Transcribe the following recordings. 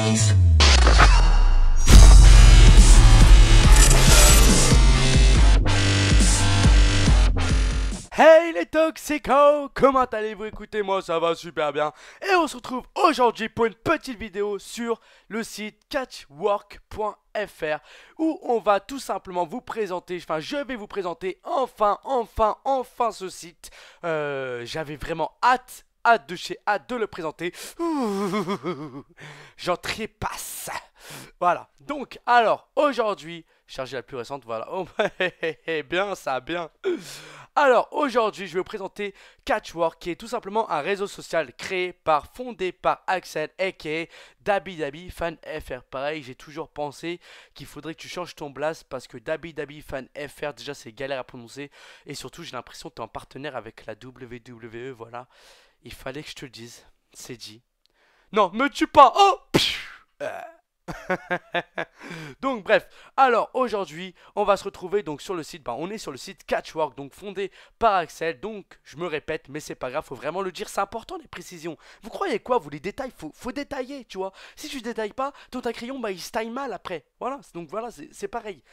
please. Hey les toxicos, comment allez-vous? Écoutez, moi ça va super bien. Et on se retrouve aujourd'hui pour une petite vidéo sur le site catchwork.fr où on va tout simplement vous présenter, enfin je vais vous présenter enfin ce site. J'avais vraiment hâte de chez hâte de le présenter. J'en trépasse. Voilà, donc alors aujourd'hui, chargée la plus récente, voilà. Oh, bien ça, bien. Alors aujourd'hui je vais vous présenter Catchwork qui est tout simplement un réseau social fondé par Axel aka Dabi Dabi Fan FR. Pareil, j'ai toujours pensé qu'il faudrait que tu changes ton blast parce que Dabi Dabi Fan FR déjà c'est galère à prononcer et surtout j'ai l'impression que tu es en partenaire avec la WWE, voilà. Il fallait que je te le dise, c'est dit. Non, me tue pas. Oh donc bref, alors aujourd'hui on va se retrouver donc sur le site, on est sur le site Catchwork, donc fondé par Axel, donc je me répète mais c'est pas grave, faut vraiment le dire, c'est important les précisions. Vous croyez quoi, vous les détails, faut détailler, tu vois. Si tu détailles pas, ton crayon il se taille mal après, voilà, donc voilà c'est pareil.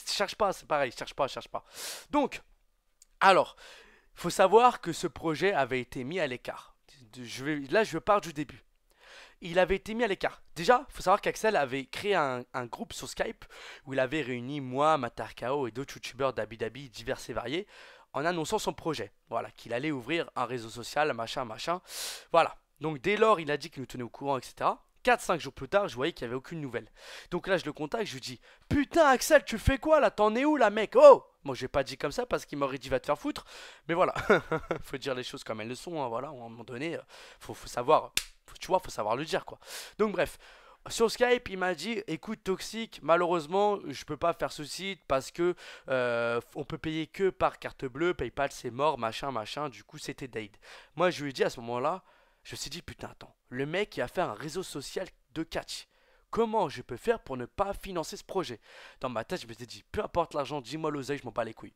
Cherche pas, c'est pareil, cherche pas. Donc, alors, faut savoir que ce projet avait été mis à l'écart. Là je pars du début. Il avait été mis à l'écart. Déjà, il faut savoir qu'Axel avait créé un groupe sur Skype où il avait réuni moi, Matarkao et d'autres youtubeurs d'Abi Dhabi divers et variés en annonçant son projet. Voilà, qu'il allait ouvrir un réseau social, machin. Voilà. Donc dès lors, il a dit qu'il nous tenait au courant, etc. 4-5 jours plus tard, je voyais qu'il n'y avait aucune nouvelle. Donc là, je le contacte, je lui dis putain, Axel, tu fais quoi là? T'en es où là, mec? Oh! Moi, j'ai pas dit comme ça parce qu'il m'aurait dit va te faire foutre. Mais voilà, faut dire les choses comme elles le sont. Hein, voilà, à un moment donné, faut savoir. Tu vois, faut savoir le dire quoi. Donc bref, sur Skype, il m'a dit écoute Toxic, malheureusement, je peux pas faire ce site parce que on peut payer que par carte bleue, PayPal c'est mort, machin. Du coup, c'était Dade. Moi, je lui ai dit à ce moment-là, je me suis dit putain, attends, le mec il a fait un réseau social de catch. Comment je peux faire pour ne pas financer ce projet? Dans ma tête, je me suis dit peu importe l'argent, dis-moi l'oseille, je m'en bats les couilles.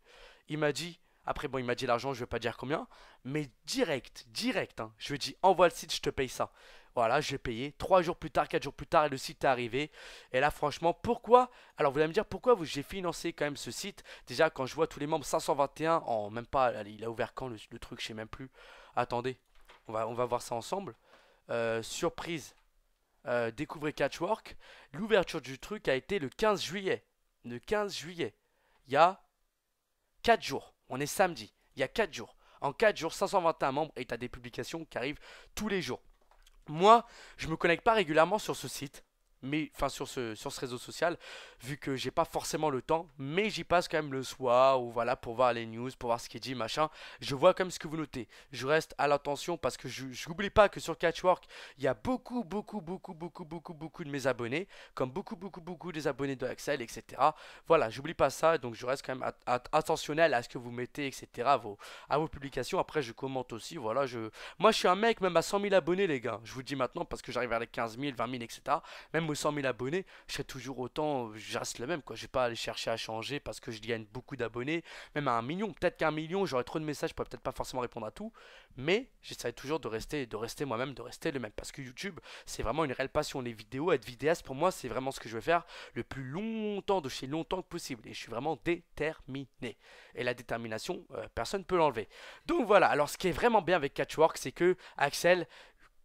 Il m'a dit après, bon, il m'a dit l'argent, je vais pas dire combien, mais direct, hein. Je lui ai dit, envoie le site, je te paye ça. Voilà, j'ai payé. 3 jours plus tard, 4 jours plus tard, et le site est arrivé. Et là, franchement, pourquoi? Alors, vous allez me dire, pourquoi j'ai financé quand même ce site? Déjà, quand je vois tous les membres 521, en même pas, allez, il a ouvert quand le truc, je sais même plus. Attendez, on va voir ça ensemble. Surprise, découvrez Catchwork. L'ouverture du truc a été le 15 juillet. Le 15 juillet. Il y a 4 jours. On est samedi. Il y a 4 jours. En 4 jours, 521 membres et tu as des publications qui arrivent tous les jours. Moi, je me connecte pas régulièrement sur ce site, mais enfin sur ce réseau social, vu que j'ai pas forcément le temps, mais j'y passe quand même le soir ou voilà pour voir les news, pour voir ce qui est dit, machin. Je vois comme ce que vous notez. Je reste à l'attention parce que je n'oublie pas que sur Catchwork, il y a beaucoup de mes abonnés, comme beaucoup des abonnés de Axel, etc. Voilà, j'oublie pas ça, donc je reste quand même attentionnel à ce que vous mettez, etc. À vos publications. Après, je commente aussi, voilà, moi, je suis un mec, même à 100 000 abonnés, les gars. Je vous le dis maintenant parce que j'arrive vers les 15 000, 20 000, etc. Même aux 100 000 abonnés, je serai toujours autant, je reste le même, quoi. Je vais pas aller chercher à changer parce que je gagne beaucoup d'abonnés. Même à 1 million, peut-être qu'à 1 million, j'aurai trop de messages, je pourrais peut-être pas forcément répondre à tout. Mais j'essaierai toujours de rester moi-même, de rester le même. Parce que YouTube, c'est vraiment une réelle passion. Les vidéos, être vidéaste, pour moi, c'est vraiment ce que je veux faire le plus longtemps, de chez longtemps que possible. Et je suis vraiment déterminé. Et la détermination, personne ne peut l'enlever. Donc voilà, alors ce qui est vraiment bien avec Catchwork, c'est que Axel,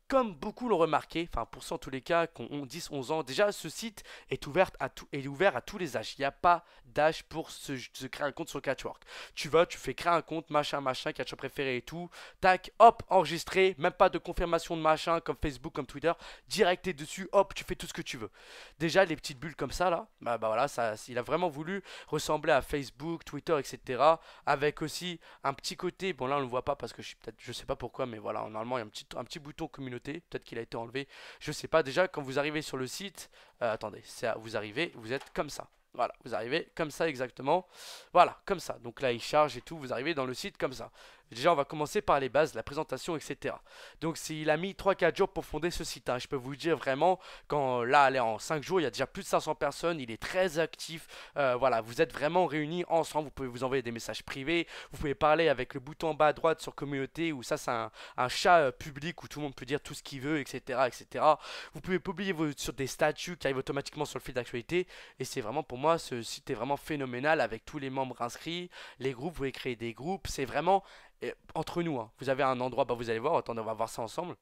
comme beaucoup l'ont remarqué, enfin pour ça en tous les cas, qu'on ont 10-11 ans, déjà ce site est ouvert à tous les âges. Il n'y a pas d'âge pour se créer un compte sur Catchwork. Tu vas, tu fais créer un compte, machin, catcheur préféré et tout. Tac, hop, enregistré, même pas de confirmation de machin comme Facebook, comme Twitter. Direct t'es dessus, hop, tu fais tout ce que tu veux. Déjà les petites bulles comme ça là, bah voilà, ça, il a vraiment voulu ressembler à Facebook, Twitter, etc. Avec aussi un petit côté, bon là on le voit pas parce que je sais pas pourquoi, mais voilà, normalement il y a un petit bouton communauté, peut-être qu'il a été enlevé, je sais pas. Déjà quand vous arrivez sur le site, attendez, vous arrivez, vous êtes comme ça. Voilà, vous arrivez comme ça exactement. Voilà, comme ça. Donc là, il charge et tout. Vous arrivez dans le site comme ça. Déjà, on va commencer par les bases, la présentation, etc. Donc, il a mis 3-4 jours pour fonder ce site, hein. Je peux vous dire vraiment, quand là, allez, en 5 jours, il y a déjà plus de 500 personnes. Il est très actif. Voilà, vous êtes vraiment réunis ensemble. Vous pouvez vous envoyer des messages privés. Vous pouvez parler avec le bouton en bas à droite sur communauté, où ça, c'est un chat public où tout le monde peut dire tout ce qu'il veut, etc., etc. Vous pouvez publier sur des statuts qui arrivent automatiquement sur le fil d'actualité. Et c'est vraiment, pour moi, ce site est vraiment phénoménal avec tous les membres inscrits. Les groupes, vous pouvez créer des groupes. C'est vraiment entre nous, hein. Vous avez un endroit, bah vous allez voir, attendez, on va voir ça ensemble.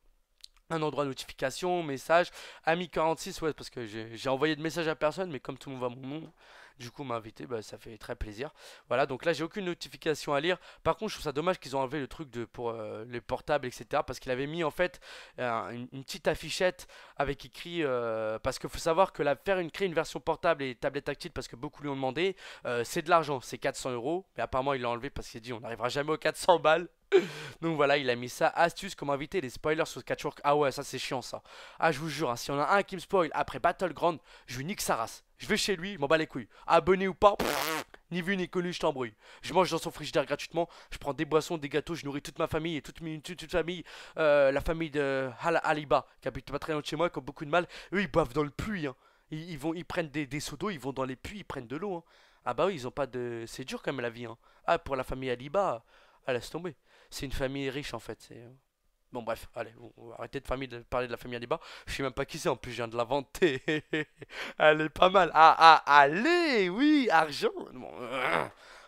Un endroit notification, message, ami 46, ouais, parce que j'ai envoyé de messages à personne, mais comme tout le monde voit mon nom, du coup m'a invité, bah, ça fait très plaisir. Voilà, donc là j'ai aucune notification à lire. Par contre, je trouve ça dommage qu'ils ont enlevé le truc pour les portables, etc. Parce qu'il avait mis en fait une petite affichette avec écrit. Parce qu'il faut savoir que créer une version portable et tablette tactile, parce que beaucoup lui ont demandé, c'est de l'argent, c'est 400 euros. Mais apparemment il l'a enlevé parce qu'il dit on n'arrivera jamais aux 400 balles. Donc voilà, il a mis ça. Astuce, comment éviter les spoilers sur Catchwork. Ah ouais, ça c'est chiant ça. Ah, je vous jure, hein, si on a un qui me spoil après Battleground, je lui nique sa race. Je vais chez lui, je m'en bats les couilles. Abonné ou pas, ni vu ni connu, je t'embrouille. Je mange dans son frigidaire gratuitement. Je prends des boissons, des gâteaux, je nourris toute ma famille et toute famille. La famille de Aliba, qui habite pas très loin de chez moi, qui ont beaucoup de mal. Eux, ils boivent dans le puits, hein. Ils prennent des seaux d'eau, ils vont dans les puits, ils prennent de l'eau, hein. Ah bah oui, ils ont pas de. C'est dur quand même la vie, hein. Ah, pour la famille Aliba, ah, laisse tomber. C'est une famille riche en fait. Bon bref, allez, on va arrêter de parler de la famille Aliba. Je sais même pas qui c'est, en plus je viens de l'inventer. Elle est pas mal. Allez, oui, argent. Bon,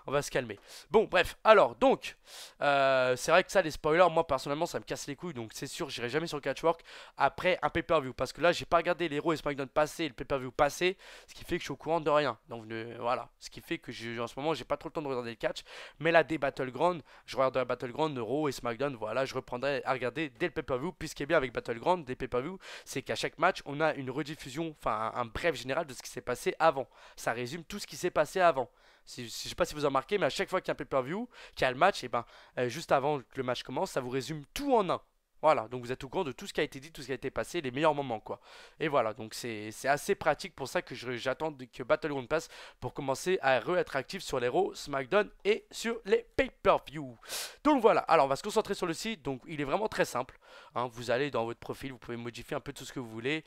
on va se calmer. Bon, bref, alors, donc, c'est vrai que ça, les spoilers, moi personnellement, ça me casse les couilles. Donc, c'est sûr, j'irai jamais sur Catchwork après un pay-per-view. Parce que là, j'ai pas regardé les Raw et SmackDown passé et le pay-per-view passé. Ce qui fait que je suis au courant de rien. Donc, voilà. Ce qui fait que en ce moment, j'ai pas trop le temps de regarder le catch. Mais là, des Battleground, je regarderai Battleground, Raw et SmackDown. Voilà, je reprendrai à regarder dès le pay-per-view. Puis, ce qui est bien avec Battleground, des pay-per-view, c'est qu'à chaque match, on a une rediffusion, enfin, un bref général de ce qui s'est passé avant. Ça résume tout ce qui s'est passé avant. Je sais pas si vous avez remarqué, mais à chaque fois qu'il y a un pay-per-view, qu'il y a le match, et ben juste avant que le match commence, ça vous résume tout en un. Voilà, donc vous êtes au courant de tout ce qui a été dit, tout ce qui a été passé, les meilleurs moments quoi. Et voilà, donc c'est assez pratique pour ça que j'attends que Battleground passe pour commencer à être actif sur les Raw, SmackDown et sur les pay-per-view. Donc voilà, alors on va se concentrer sur le site, donc il est vraiment très simple, hein. Vous allez dans votre profil, vous pouvez modifier un peu tout ce que vous voulez.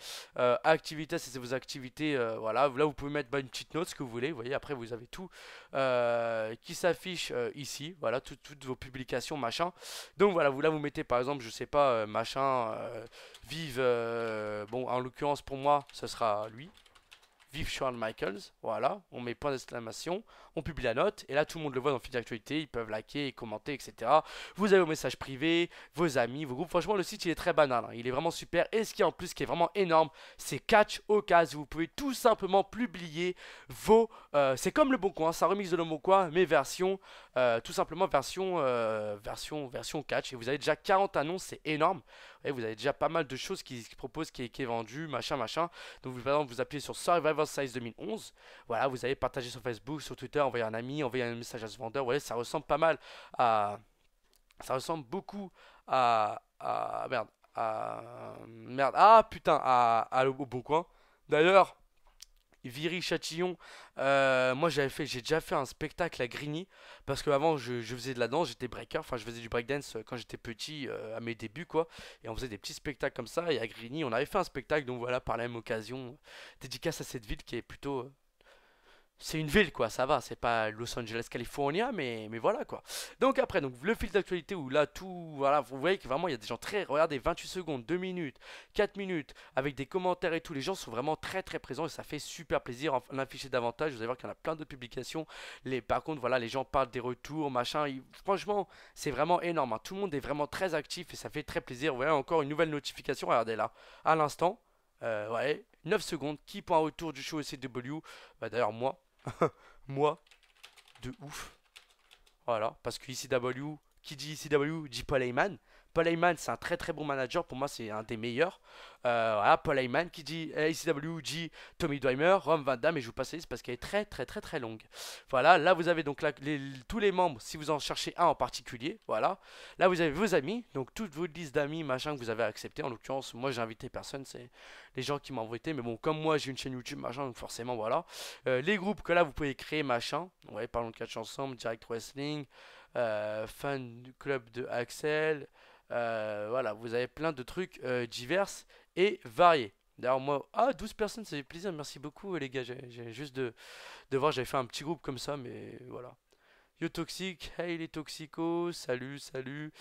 Activités, c'est vos activités, voilà, là vous pouvez mettre une petite note, ce que vous voulez, vous voyez, après vous avez tout qui s'affiche ici, voilà, toutes vos publications, machin. Donc voilà, là vous mettez par exemple, je sais pas, machin, vive, bon en l'occurrence pour moi, ce sera lui. Vive Shawn Michaels, voilà, on met point d'exclamation, on publie la note, et là tout le monde le voit dans le fil d'actualité, ils peuvent liker, commenter, etc. Vous avez vos messages privés, vos amis, vos groupes, franchement le site il est très banal, hein. Il est vraiment super, et ce qui est en plus, qui est vraiment énorme, c'est Catch Occasion, vous pouvez tout simplement publier c'est comme le Bon Coin, ça remix de le Bon Coin, mais tout simplement version Catch, et vous avez déjà 40 annonces, c'est énorme, et vous avez déjà pas mal de choses qui proposent, qui est vendu, machin, machin. Donc par exemple, vous appuyez sur Survivor Size 2011. Voilà, vous avez partagé sur Facebook, sur Twitter, envoyer un ami, envoyer un message à ce vendeur. Voilà, ça ressemble pas mal à. Ça ressemble beaucoup Merde. Merde. Ah putain, au Bon Coin. D'ailleurs. Viry Châtillon, moi j'ai déjà fait un spectacle à Grigny parce que avant je faisais de la danse, j'étais breaker, enfin je faisais du breakdance quand j'étais petit à mes débuts quoi, et on faisait des petits spectacles comme ça, et à Grigny on avait fait un spectacle, donc voilà, par la même occasion, dédicace à cette ville qui est plutôt c'est une ville quoi, ça va, c'est pas Los Angeles, California, mais voilà quoi. Donc après, donc le fil d'actualité où là tout, voilà, vous voyez que vraiment il y a des gens très, regardez, 28 secondes, 2 minutes, 4 minutes, avec des commentaires et tout, les gens sont vraiment très très présents et ça fait super plaisir en afficher davantage. Vous allez voir qu'il y en a plein de publications. Par contre, voilà, les gens parlent des retours, machin, franchement, c'est vraiment énorme, hein. Tout le monde est vraiment très actif et ça fait très plaisir. Vous voyez encore une nouvelle notification, regardez là, à l'instant, ouais, 9 secondes, qui prend un retour du show SCW, bah d'ailleurs moi. Moi, de ouf. Voilà, parce que ECW, qui dit ECW dit Paul Heyman. Paul Heyman, c'est un très très bon manager. Pour moi, c'est un des meilleurs. Voilà, Paul Heyman qui dit ECW dit Tommy Dreamer, Ron Van Damme. Et je vous passe la liste parce qu'elle est très très très très longue. Voilà, là vous avez donc tous les membres. Si vous en cherchez un en particulier, voilà. Là vous avez vos amis, donc toute votre liste d'amis, machin que vous avez accepté. En l'occurrence, moi j'ai invité personne, c'est les gens qui m'ont invité. Mais bon, comme moi j'ai une chaîne YouTube, machin, donc forcément voilà. Les groupes que là vous pouvez créer, machin. Ouais, parlons de catch ensemble, Direct Wrestling. fan du club de Axel. Voilà, vous avez plein de trucs divers et variés. D'ailleurs, moi, 12 personnes, ça fait plaisir, merci beaucoup les gars. J'ai juste de voir, j'avais fait un petit groupe comme ça, mais voilà. Yo Toxic, hey les toxicos, salut, salut.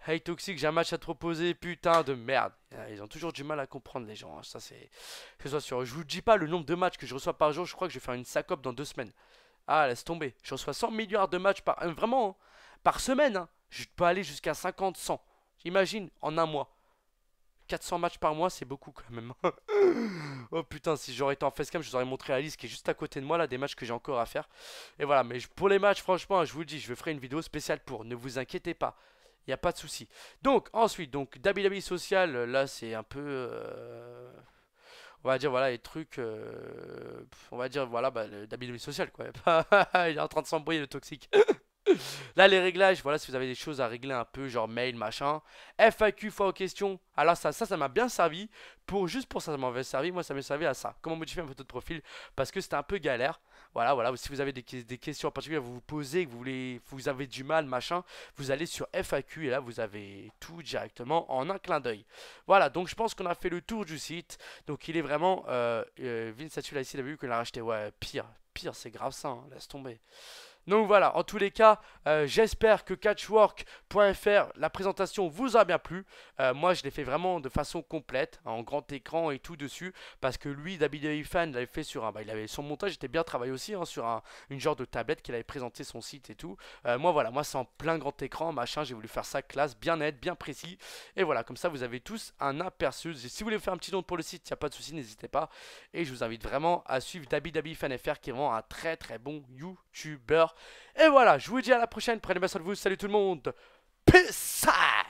Hey Toxic, j'ai un match à te proposer, putain de merde. Ils ont toujours du mal à comprendre les gens, hein. Ça c'est. Que ce soit sur. Je vous dis pas le nombre de matchs que je reçois par jour, je crois que je vais faire une sacope dans 2 semaines. Ah, laisse tomber. Je reçois 100 milliards de matchs vraiment, hein, par semaine, hein. Je peux aller jusqu'à 50, 100. Imagine, en un mois. 400 matchs par mois, c'est beaucoup quand même. Oh putain, si j'aurais été en facecam, je vous aurais montré la liste qui est juste à côté de moi, là, des matchs que j'ai encore à faire. Et voilà, mais pour les matchs, franchement, je vous le dis, je ferai une vidéo spéciale pour. Ne vous inquiétez pas. Il n'y a pas de souci. Donc, ensuite, donc, WWE Social, là, c'est un peu. On va dire, voilà, les trucs. On va dire, voilà, bah, le WWE Social, quoi. Il est en train de s'embrouiller, le toxique. Là, les réglages, voilà, si vous avez des choses à régler un peu, genre mail, machin. FAQ, fois aux questions. Alors, ça m'a bien servi. Juste pour ça, ça m'avait servi. Moi, ça m'a servi à ça. Comment modifier une photo de profil? Parce que c'était un peu galère. Voilà, voilà. Si vous avez des questions en particulier, vous vous posez, que vous avez du mal, machin, vous allez sur FAQ et là, vous avez tout directement en un clin d'œil. Voilà, donc je pense qu'on a fait le tour du site. Donc, il est vraiment. Vince Statue là, ici, il a vu qu'il a racheté. Ouais, pire, c'est grave ça, hein, laisse tomber. Donc voilà, en tous les cas, j'espère que catchwork.fr, la présentation vous a bien plu. Moi, je l'ai fait vraiment de façon complète, hein, en grand écran et tout dessus, parce que lui, WWE Fan, l'avait fait sur un, bah, il avait son montage était bien travaillé aussi, hein, sur une genre de tablette qu'il avait présenté son site et tout. Moi, voilà, moi c'est en plein grand écran, machin, j'ai voulu faire ça classe, bien net, bien précis. Et voilà, comme ça, vous avez tous un aperçu. Si vous voulez faire un petit don pour le site, il n'y a pas de souci, n'hésitez pas. Et je vous invite vraiment à suivre WWE Fan FR, qui est vraiment un très très bon YouTuber. Et voilà, je vous dis à la prochaine. Prenez bien soin de vous. Salut tout le monde. Peace out.